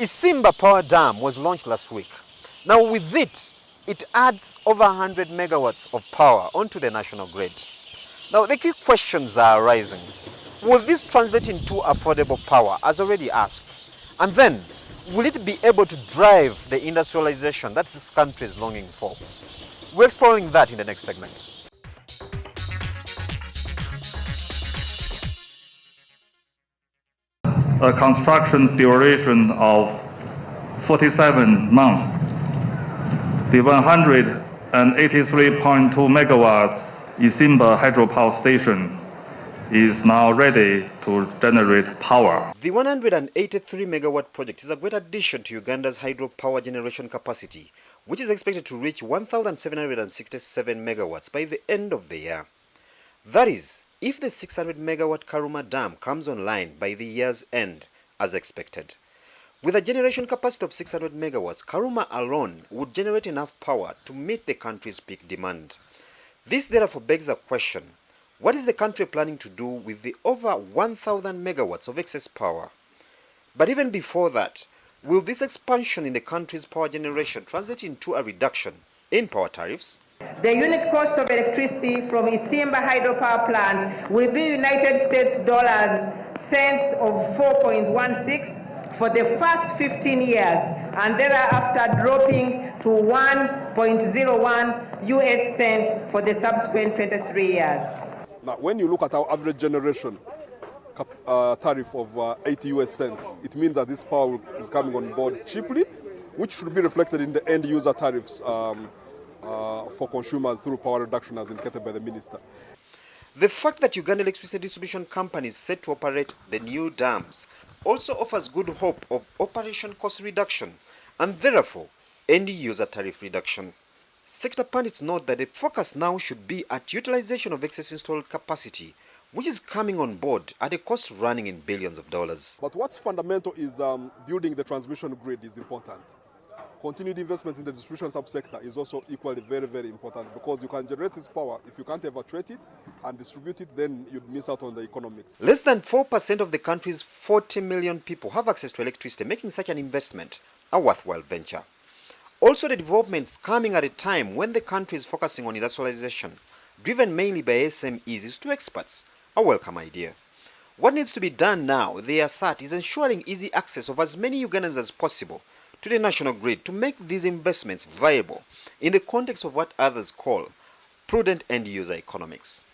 Isimba Power Dam was launched last week. Now with it, it adds over 100 megawatts of power onto the national grid. Now the key questions are arising. Will this translate into affordable power, as already asked? And then, will it be able to drive the industrialization that this country is longing for? We're exploring that in the next segment. A construction duration of 47 months. The 183.2 megawatts Isimba hydropower station is now ready to generate power. The 183 megawatt project is a great addition to Uganda's hydropower generation capacity, which is expected to reach 1,767 megawatts by the end of the year. That is, if the 600 megawatt Karuma Dam comes online by the year's end, as expected. With a generation capacity of 600 megawatts, Karuma alone would generate enough power to meet the country's peak demand. This therefore begs a question: what is the country planning to do with the over 1,000 megawatts of excess power? But even before that, will this expansion in the country's power generation translate into a reduction in power tariffs? The unit cost of electricity from Isimba hydropower plant will be United States dollars cents of 4.16 for the first 15 years and thereafter dropping to 1.01 US cent for the subsequent 23 years. Now, when you look at our average generation tariff of 80 US cents, it means that this power is coming on board cheaply, which should be reflected in the end user tariffs for consumers through power reduction as indicated by the minister. The fact that Uganda Electricity Distribution Company is set to operate the new dams also offers good hope of operation cost reduction and therefore end user tariff reduction. Sector pundits note that the focus now should be at utilization of excess installed capacity, which is coming on board at a cost running in billions of dollars. But what's fundamental is building the transmission grid is important. Continued investment in the distribution subsector is also equally very, very important, because you can generate this power. If you can't evacuate it and distribute it, then you'd miss out on the economics. Less than 4% of the country's 40 million people have access to electricity, making such an investment a worthwhile venture. Also, the developments coming at a time when the country is focusing on industrialization, driven mainly by SMEs, is to experts a welcome idea. What needs to be done now, they assert, is ensuring easy access of as many Ugandans as possible to the national grid to make these investments viable in the context of what others call prudent end-user economics.